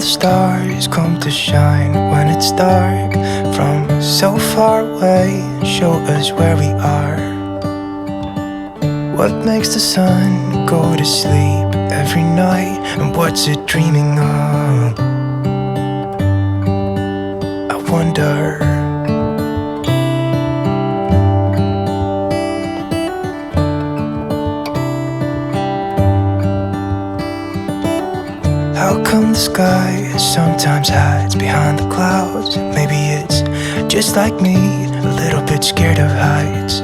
stars come to shine when it's dark from so far away, show us where we are. What makes the sun go to sleep every night, and what's it dreaming of? I wonder. How come the sky sometimes hides behind the clouds? Maybe it's just like me, a little bit scared of heights.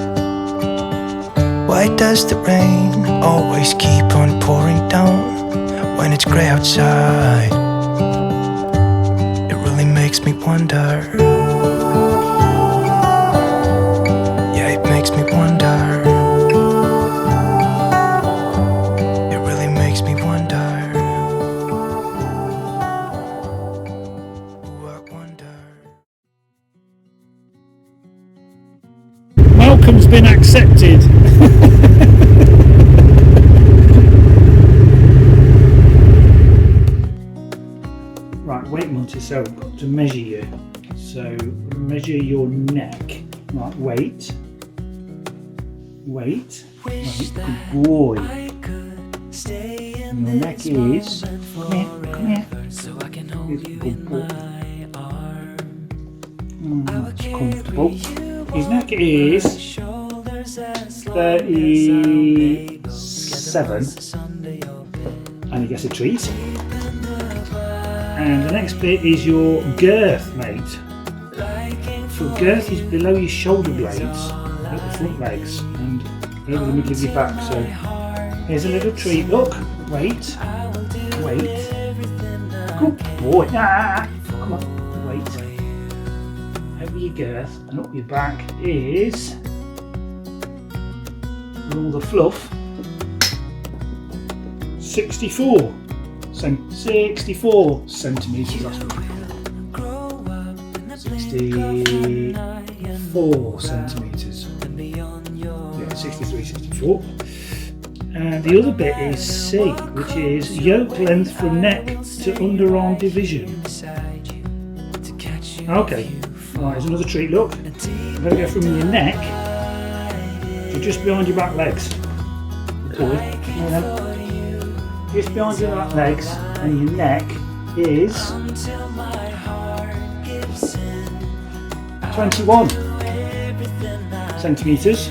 Why does the rain always keep on pouring down when it's grey outside? It really makes me wonder. Yeah, it makes me wonder. It really makes me wonder. Malcolm's been accepted. Right, wait Monty, so I've got to measure you. So measure your neck. Right, wait. Wait. Right, good boy. And your neck is, come here. It's a good boy. That's comfortable. His neck is 37, and he gets a treat. And the next bit is your girth, mate. Your girth is below your shoulder blades, at the front legs, and over the middle of your back. So here's a little treat. Look, wait. Good boy. Come on, wait. Over your girth and up your back is, with all the fluff, 64 centimetres. That's right. 64 centimetres. Yeah, 63, 64. And the other bit is C, which is yoke length from neck to underarm division. Okay. Right, here's another treat, look. I'm going to go from your neck to just behind your back legs. Just behind your back legs, and your neck is 21 centimetres.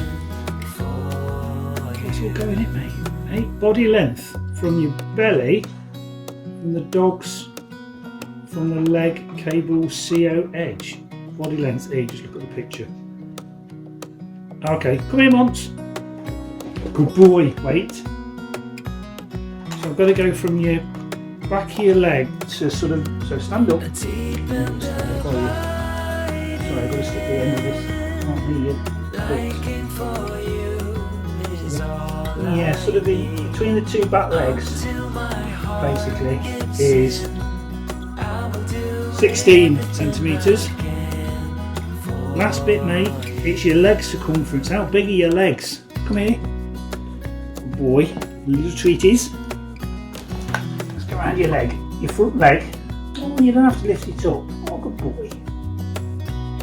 What's all going in, mate? Hey, body length from your belly, from the dog's, from the leg cable CO edge. Body length E, just look at the picture. Okay, come here, Mont. Good boy, wait. So I've got to go from your back of your leg to sort of, so stand up. Sorry, I've got to stick the end of this. Can't hear you. Yeah, sort of between the two back legs, basically, is 16 centimetres. Last bit, mate, it's your leg circumference. How big are your legs? Come here. Good boy. Little treaties. Let's go around your leg. Your front leg. Oh, you don't have to lift it up. Oh, good boy.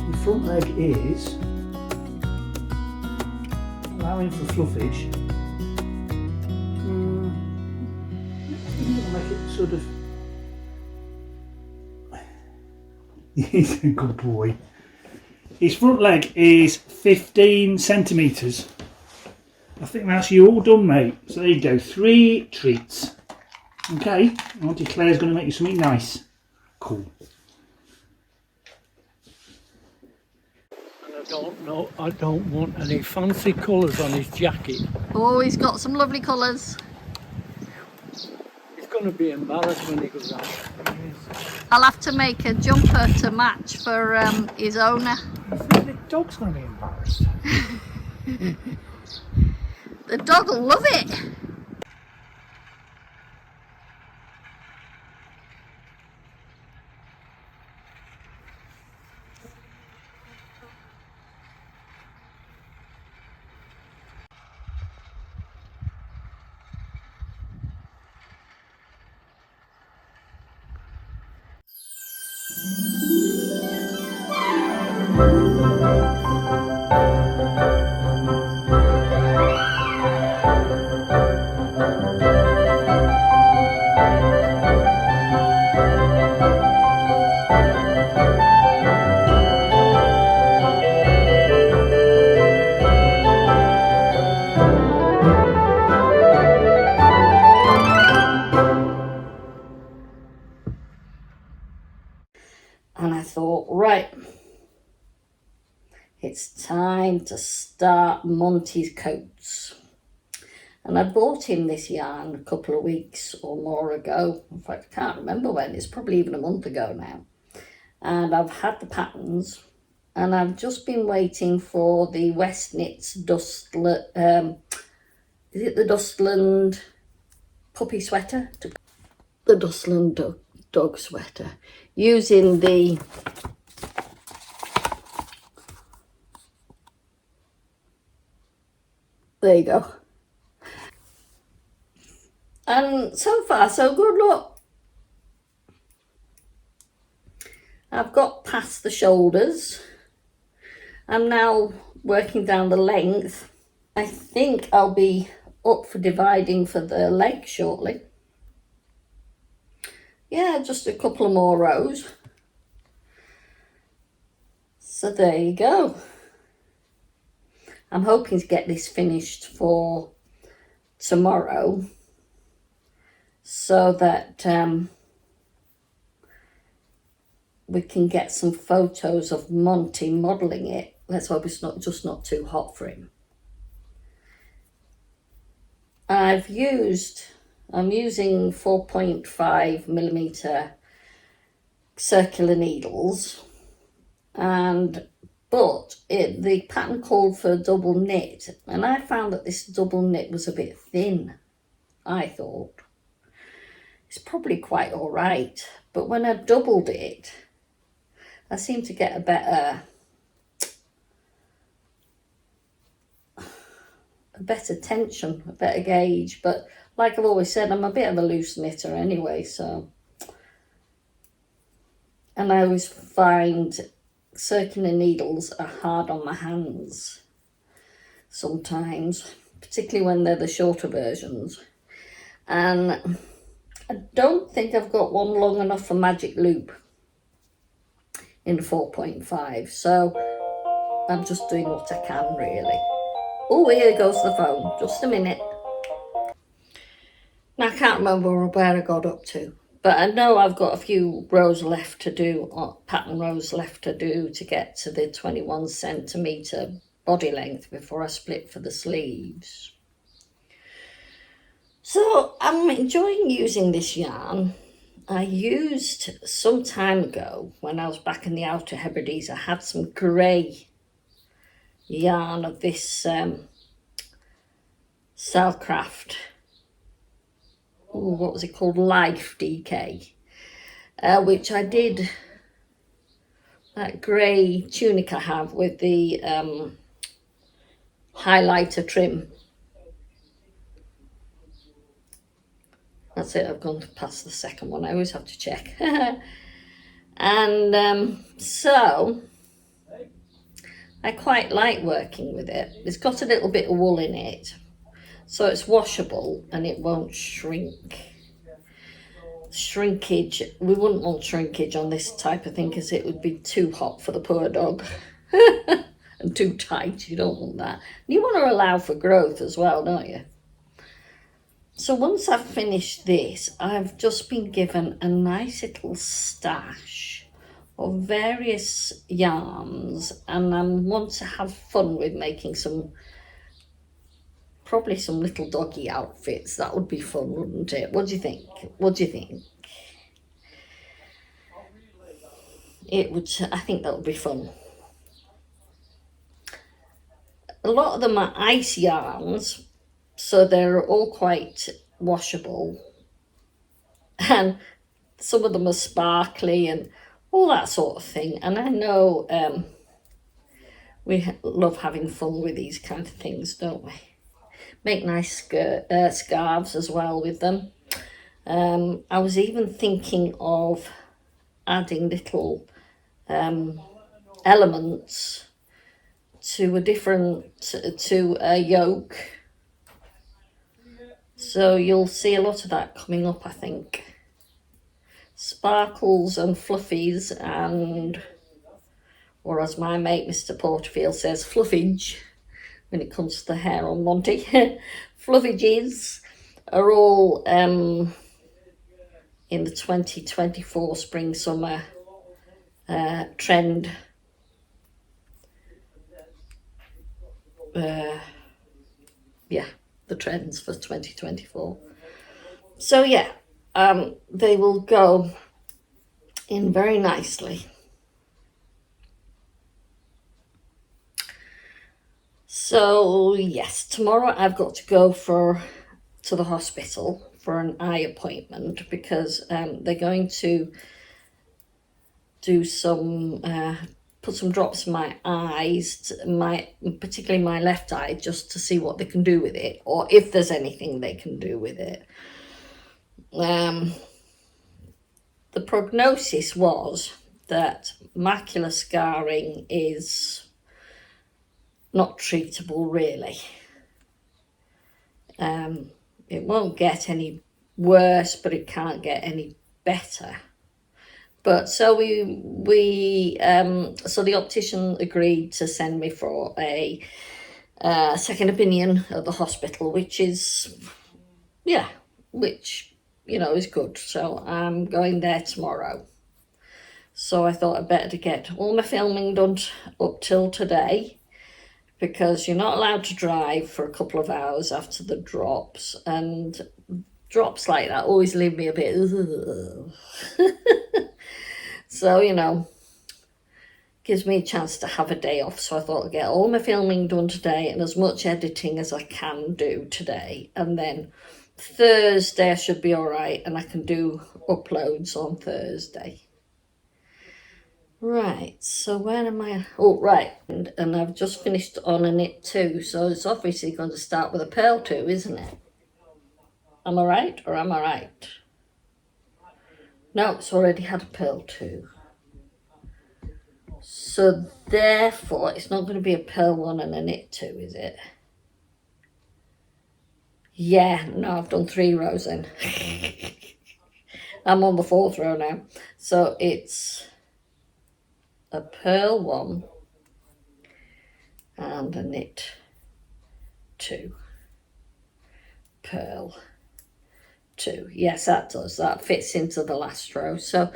Your front leg is, allowing for fluffage. Make it sort of. He's a good boy. His front leg is 15 centimetres. I think that's you all done, mate. So there you go, 3 treats. Okay, Auntie Claire's going to make you something nice. Cool. And I don't want any fancy colours on his jacket. Oh, he's got some lovely colours. He's going to be embarrassed when he goes out. I'll have to make a jumper to match for his owner. The dog's going to be embarrassed. The dog will love it. it's time to start Monty's coats. And I bought him this yarn a couple of weeks or more ago. In fact, I can't remember when. It's probably even a month ago now. And I've had the patterns. And I've just been waiting for the WestKnits Dustland, is it the Dustland puppy sweater? The Dustland dog sweater. Using the there you go. And so far so good, look. I've got past the shoulders. I'm now working down the length. I think I'll be up for dividing for the leg shortly. Yeah, just a couple of more rows. So there you go. I'm hoping to get this finished for tomorrow so that we can get some photos of Monty modelling it. Let's hope it's not too hot for him. I'm using 4.5mm circular needles, but the pattern called for double knit, and I found that this double knit was a bit thin. I thought it's probably quite all right, but when I doubled it, I seem to get a better tension, a better gauge. But like I've always said, I'm a bit of a loose knitter anyway, so. And I always find circular needles are hard on my hands sometimes, particularly when they're the shorter versions. And I don't think I've got one long enough for magic loop in 4.5, so I'm just doing what I can, really. Oh, here goes the phone. Just a minute. Now, I can't remember where I got up to, but I know I've got a few rows left to do, or pattern rows left to do, to get to the 21cm body length before I split for the sleeves. So I'm enjoying using this yarn. I used some time ago, when I was back in the Outer Hebrides, I had some grey yarn of this Sailcraft, what was it called, Life DK, which I did that grey tunic I have with the highlighter trim. That's it, I've gone past the second one. I always have to check. And so I quite like working with it. It's got a little bit of wool in it, so it's washable and it won't shrink. Shrinkage, we wouldn't want shrinkage on this type of thing because it would be too hot for the poor dog. And too tight, you don't want that. You want to allow for growth as well, don't you? So once I've finished this, I've just been given a nice little stash of various yarns, and I want to have fun with making probably some little doggy outfits. That would be fun, wouldn't it? What do you think? What do you think? It would. I think that would be fun. A lot of them are ice yarns, so they're all quite washable, and some of them are sparkly and all that sort of thing. And I know we love having fun with these kind of things, don't we? Make nice scarves as well with them. I was even thinking of adding little elements to a yoke. So you'll see a lot of that coming up, I think. Sparkles and fluffies, and, or as my mate Mr. Porterfield says, fluffage, when it comes to the hair on Monty. Fluffages are all in the 2024 spring summer trend. yeah, the trends for 2024. So yeah, they will go in very nicely. So yes, tomorrow I've got to go to the hospital for an eye appointment because they're going to do some put some drops in my eyes, particularly my left eye, just to see what they can do with it, or if there's anything they can do with it. The prognosis was that macular scarring is not treatable, really. It won't get any worse, but it can't get any better. But so so the optician agreed to send me for a second opinion at the hospital, which is, yeah, which, you know, is good. So I'm going there tomorrow. So I thought I'd better to get all my filming done up till today, because you're not allowed to drive for a couple of hours after the drops, and drops like that always leave me a bit so, you know, gives me a chance to have a day off. So I thought I'd get all my filming done today and as much editing as I can do today, and then Thursday I should be all right and I can do uploads on Thursday. Right, so where am I? Oh, right, and I've just finished on a knit too, so it's obviously going to start with a purl too, isn't it? Am I right, or am I right? No, it's already had a purl too. So therefore, it's not going to be a purl one and a knit two, is it? Yeah, no, I've done 3 rows then. I'm on the 4th row now. So it's a purl one and a knit 2. Purl 2. Yes, that does. That fits into the last row. So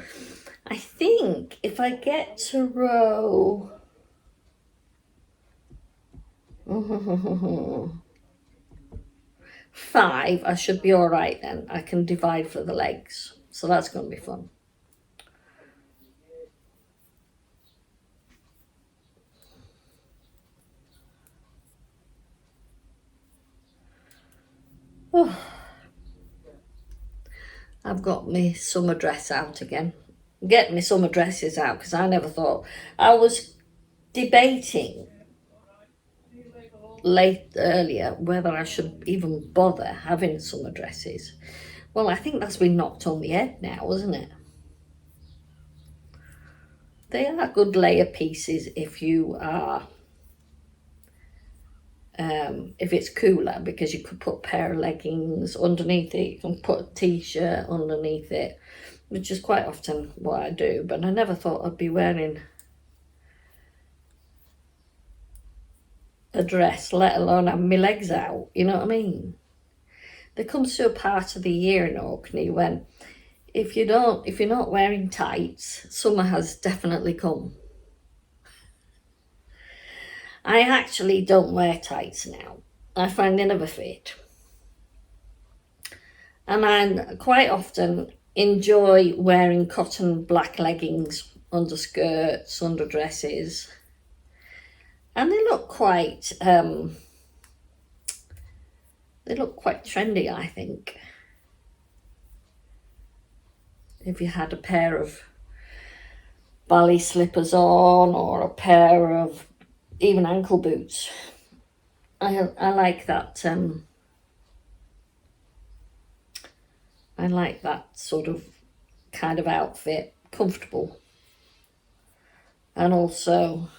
I think if I get to row 5, I should be all right then. I can divide for the legs. So that's going to be fun. Oh. I've got my summer dress out again. Get my summer dresses out, because I never thought. I was debating earlier whether I should even bother having summer dresses. Well, I think that's been knocked on the head now, isn't it? They are good layer pieces if you are, if it's cooler, because you could put a pair of leggings underneath it, you can put a t-shirt underneath it, which is quite often what I do, but I never thought I'd be wearing a dress, let alone have my legs out, you know what I mean? There comes to a part of the year in Orkney when if you're not wearing tights, summer has definitely come. I actually don't wear tights now. I find they never fit. And I quite often enjoy wearing cotton black leggings, underskirts, underdresses. And they look quite trendy, I think. If you had a pair of ballet slippers on, or a pair of even ankle boots, I like that. I like that sort of kind of outfit, comfortable, and also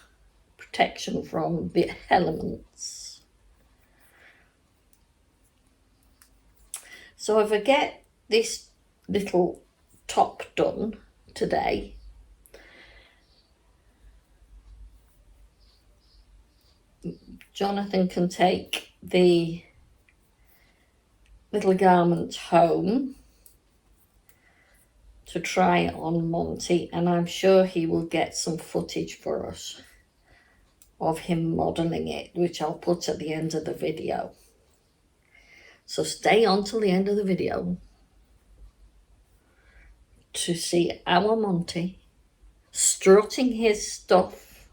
protection from the elements. So if I get this little top done today, Jonathan can take the little garment home to try it on Monty, and I'm sure he will get some footage for us of him modelling it, which I'll put at the end of the video. So stay on till the end of the video to see our Monty strutting his stuff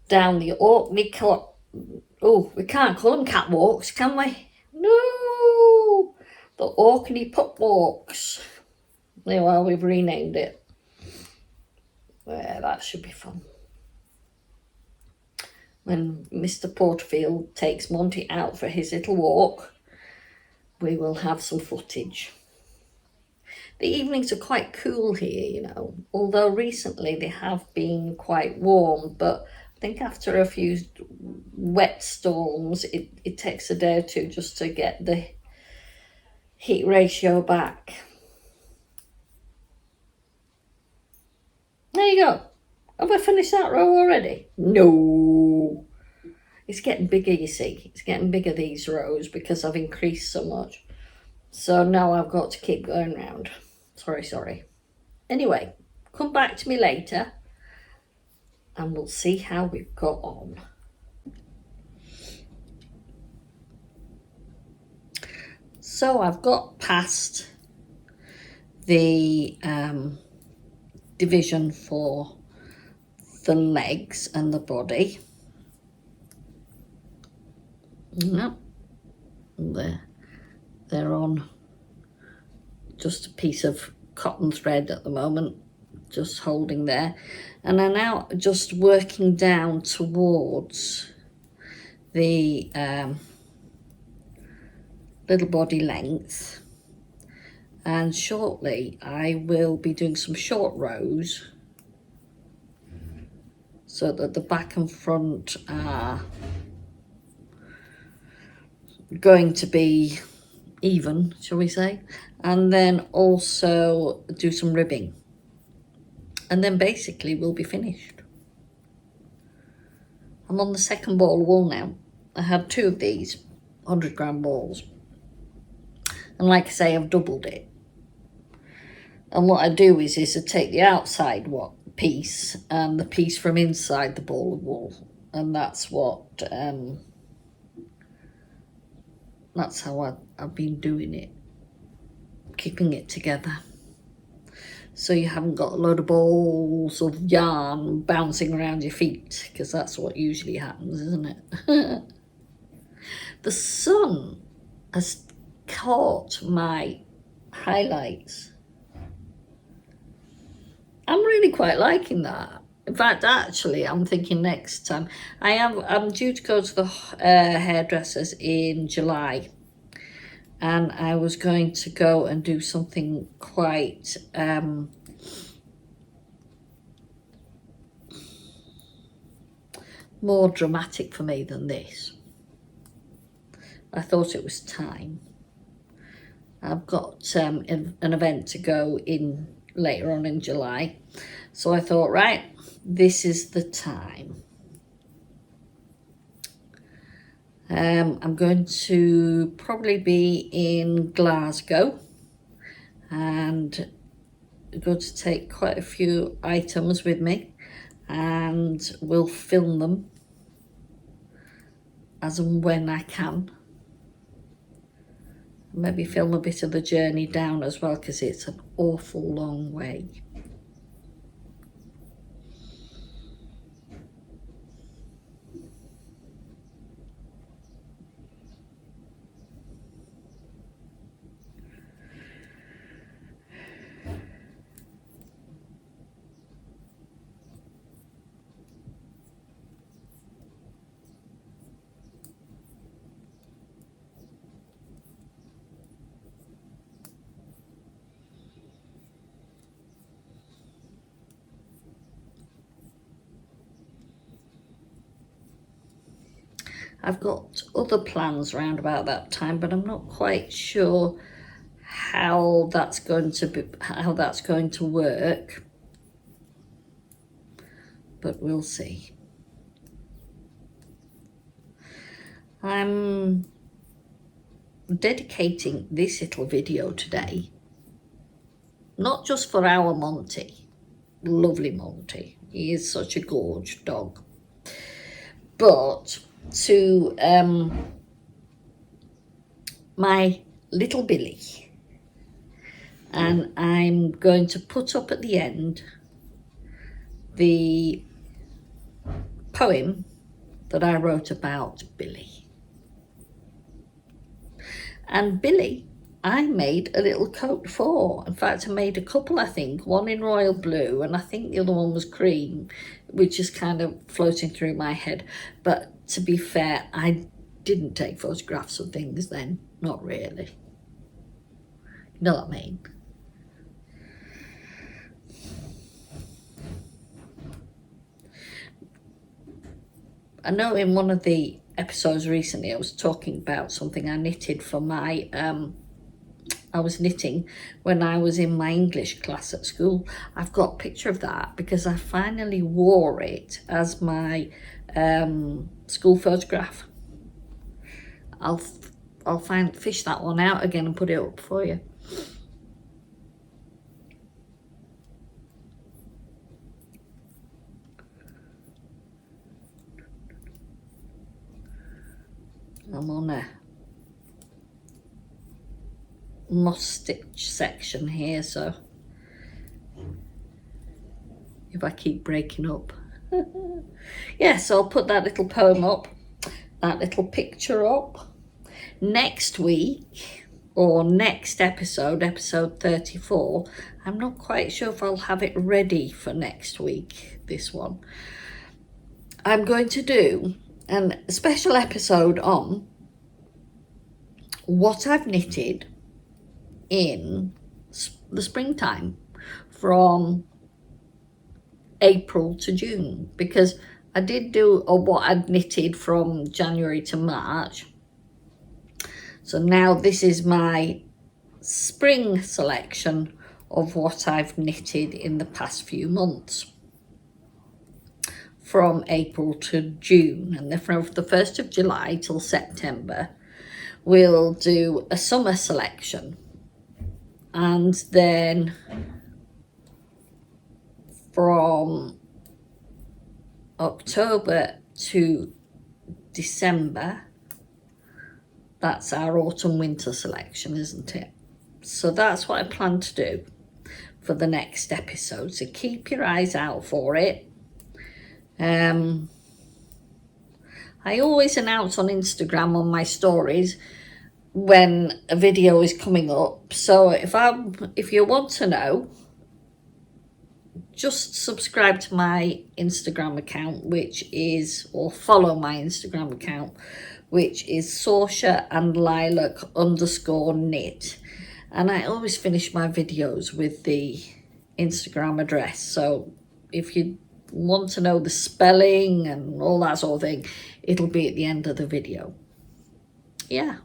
down the Orkney we can't call them catwalks, can we? No, the Orkney Pup Walks. Well, we've renamed it. Yeah, that should be fun. When Mr. Porterfield takes Monty out for his little walk, we will have some footage. The evenings are quite cool here, you know, although recently they have been quite warm, but I think after a few wet storms, it takes a day or two just to get the heat ratio back. There you go. Have I finished that row already? No. It's getting bigger, you see. It's getting bigger, these rows, because I've increased so much. So now I've got to keep going round. Sorry. Anyway, come back to me later and we'll see how we've got on. So I've got past the division for the legs and the body. Yep. They're on just a piece of cotton thread at the moment, just holding there, and I'm now just working down towards the little body length, and shortly I will be doing some short rows so that the back and front are going to be even, shall we say, and then also do some ribbing, and then basically we'll be finished. I'm on the second ball of wool now. I had 2 of these 100-gram balls, and like I say, I've doubled it, and what I do is I take the outside piece and the piece from inside the ball of wool, and that's what that's how I've been doing it, keeping it together. So you haven't got a load of balls of yarn bouncing around your feet, because that's what usually happens, isn't it? The sun has caught my highlights. I'm really quite liking that. In fact, actually, I'm thinking next time. I'm due to go to the hairdressers in July, and I was going to go and do something quite more dramatic for me than this. I thought it was time. I've got an event to go in later on in July, so I thought, right, this is the time. I'm going to probably be in Glasgow, and I'm going to take quite a few items with me, and we'll film them as and when I can. Maybe film a bit of the journey down as well, because it's an awful long way. I've got other plans around about that time, but I'm not quite sure how that's going to work. But we'll see. I'm dedicating this little video today not just for our Monty, lovely Monty. He is such a gorge dog. but to my little Billy. And I'm going to put up at the end the poem that I wrote about Billy. And Billy, I made a little coat for. In fact, I made a couple, I think. One in royal blue, and I think the other one was cream, which is kind of floating through my head. But to be fair, I didn't take photographs of things then. Not really. You know what I mean? I know in one of the episodes recently I was talking about something I knitted for my, I was knitting when I was in my English class at school. I've got a picture of that because I finally wore it as my school photograph. I'll fish that one out again and put it up for you. I'm on a moss stitch section here, so if I keep breaking up. Yeah, so I'll put that little poem up, that little picture up. Next week, or next episode, episode 34, I'm not quite sure if I'll have it ready for next week, this one. I'm going to do a special episode on what I've knitted in the springtime from April to June, because I did do what I'd knitted from January to March. So now this is my spring selection of what I've knitted in the past few months, from April to June. And then from the 1st of July till September, we'll do a summer selection. And then from October to December, that's our autumn winter selection, isn't it? So that's what I plan to do for the next episode. So keep your eyes out for it. I always announce on Instagram on my stories when a video is coming up. So if you want to know, just subscribe to my Instagram account, or follow my Instagram account, which is sorchaandlilac_knit. And I always finish my videos with the Instagram address. So if you want to know the spelling and all that sort of thing, it'll be at the end of the video. Yeah.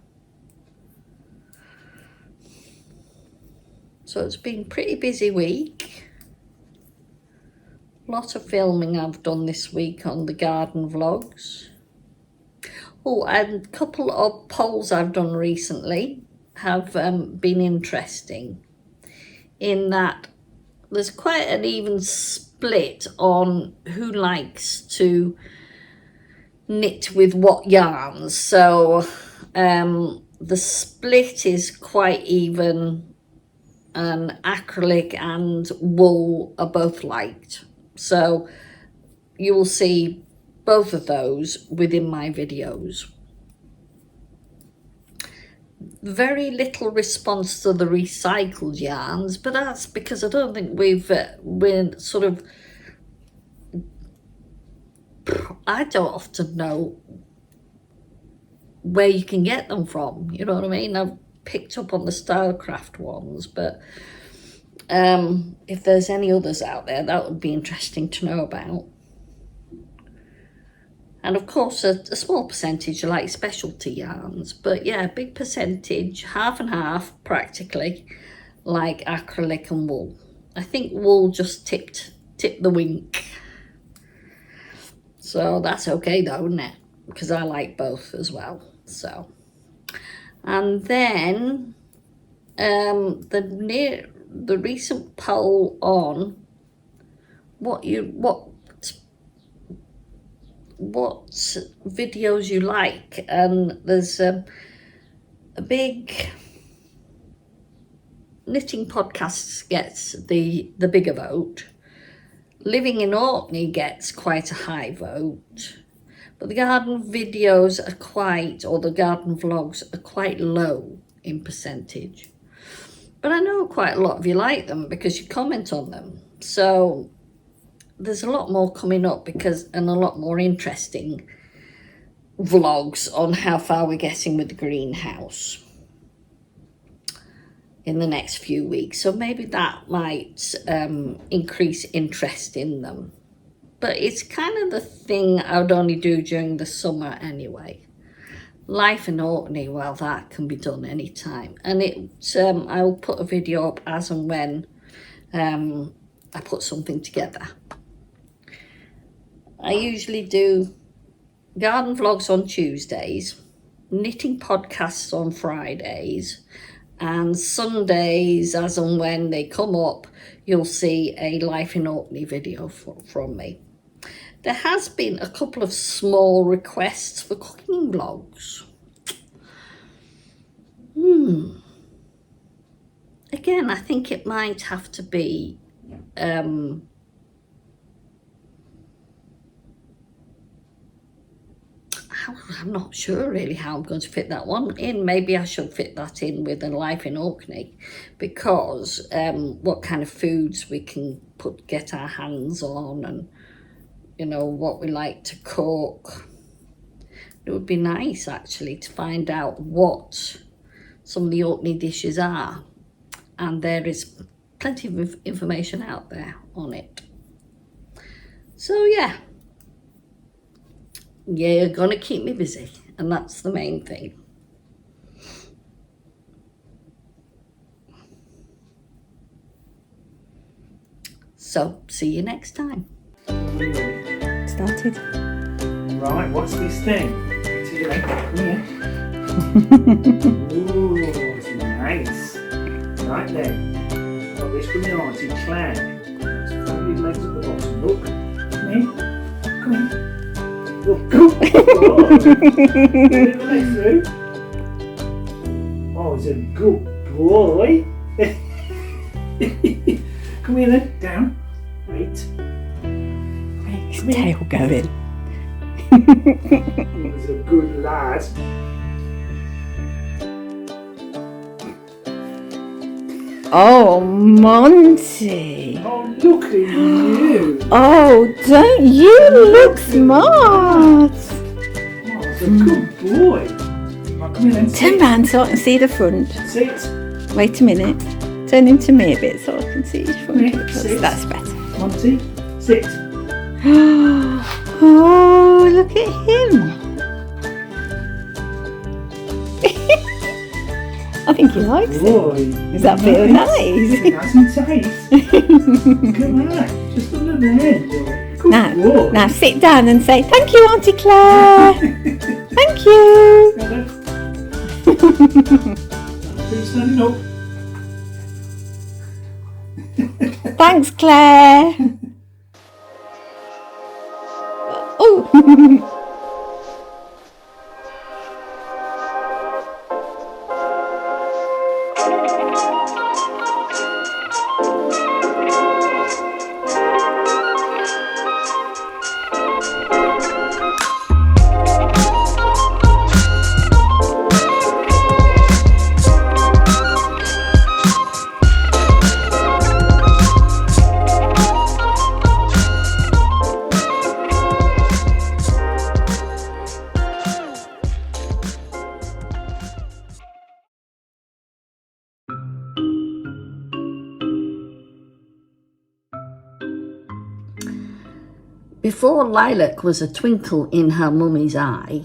So it's been a pretty busy week. A lot of filming I've done this week on the garden vlogs. Oh, and a couple of polls I've done recently have been interesting, in that there's quite an even split on who likes to knit with what yarns. So the split is quite even, and acrylic and wool are both liked. So you will see both of those within my videos. Very little response to the recycled yarns, but that's because I don't think we're sort of, I don't often know where you can get them from, you know what I mean? I've picked up on the Stylecraft ones, but if there's any others out there, that would be interesting to know about. And of course, a small percentage are like specialty yarns, but yeah, a big percentage, half and half practically, like acrylic and wool. I think wool just tipped the wink. So that's okay though, isn't it? Because I like both as well. So, and then the recent poll on what what videos you like, and there's a big knitting podcasts gets the bigger vote. Living in Orkney gets quite a high vote, but the garden videos are quite, or the garden vlogs are quite low in percentage. But I know quite a lot of you like them because you comment on them. So there's a lot more coming up and a lot more interesting vlogs on how far we're getting with the greenhouse in the next few weeks. So maybe that might increase interest in them. But it's kind of the thing I would only do during the summer anyway. Life in Orkney, well, that can be done anytime. And I will put a video up as and when I put something together. I usually do garden vlogs on Tuesdays, knitting podcasts on Fridays, and Sundays, as and when they come up, you'll see a Life in Orkney video from me. There has been a couple of small requests for cooking vlogs. Again, I think it might have to be I'm not sure really how I'm going to fit that one in. Maybe I should fit that in with a Life in Orkney, because what kind of foods we can get our hands on, and you know, what we like to cook. It would be nice actually to find out what some of the Orkney dishes are, and there is plenty of information out there on it. So yeah, you're gonna keep me busy, and that's the main thing. So see you next time. Started. Right, what's this thing? Come here. Ooh, it's nice. Right then, got this from the auntie Claire. Let's throw your legs at the bottom. Look, come here. Come here. Look. Oh, get your legs through. Oh, he's a good boy. Come here then, down. Wait. His tail going. He's a good lad. Oh, Monty. Oh, look at you. Oh, don't you look smart. Oh, he's a good boy. Right, come here then. Turn round so I can see the front. Sit. Wait a minute. Turn him to me a bit so I can see his front. Come here, sit. That's better. Monty, sit. Oh, look at him. I think he likes it. Boy, Does that feel nice? Nice and tight. Come on, just under the head. Good boy. Now sit down and say, thank you, Auntie Claire. Thank you. Keep standing up. Thanks, Claire. Oh. Before Lilac was a twinkle in her mummy's eye,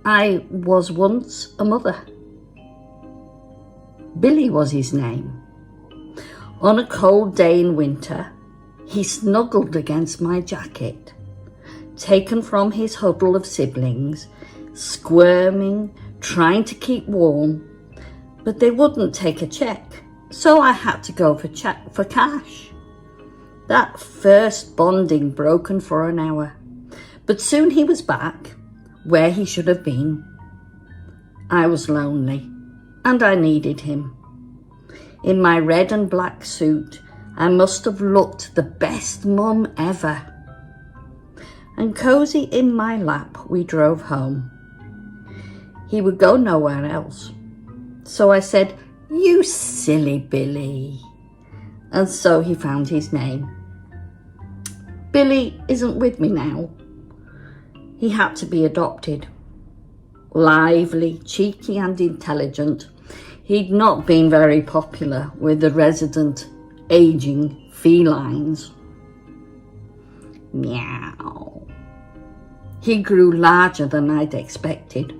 I was once a mother. Billy was his name. On a cold day in winter, he snuggled against my jacket, taken from his huddle of siblings, squirming, trying to keep warm, but they wouldn't take a check, so I had to go for cash. That first bonding broken for an hour. But soon he was back, where he should have been. I was lonely, and I needed him. In my red and black suit, I must have looked the best mum ever. And cosy in my lap, we drove home. He would go nowhere else. So I said, "You silly Billy." And so he found his name. Billy isn't with me now. He had to be adopted. Lively, cheeky and intelligent, he'd not been very popular with the resident ageing felines. Meow. He grew larger than I'd expected.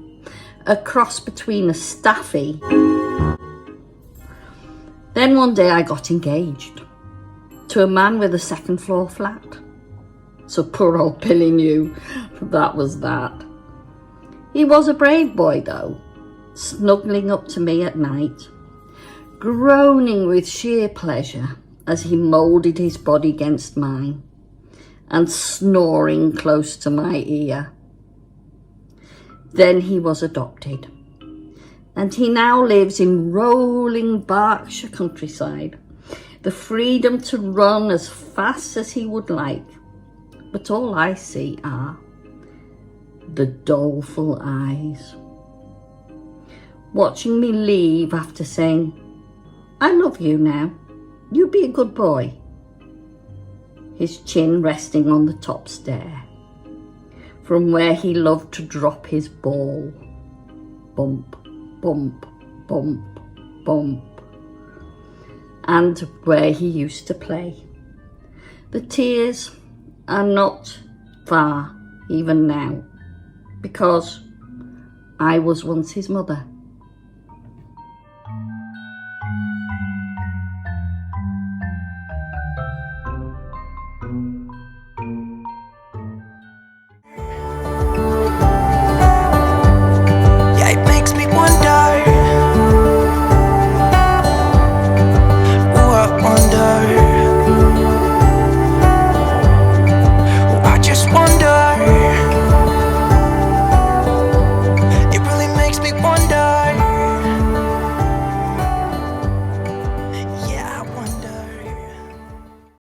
A cross between a staffy. Then one day I got engaged to a man with a second floor flat. So poor old Billy knew that was that. He was a brave boy though, snuggling up to me at night, groaning with sheer pleasure as he moulded his body against mine and snoring close to my ear. Then he was adopted, and he now lives in rolling Berkshire countryside, the freedom to run as fast as he would like. But all I see are the doleful eyes, watching me leave after saying, "I love you now, you be a good boy." His chin resting on the top stair, from where he loved to drop his ball. Bump, bump, bump, bump. And where he used to play. The tears are not far even now, because I was once his mother.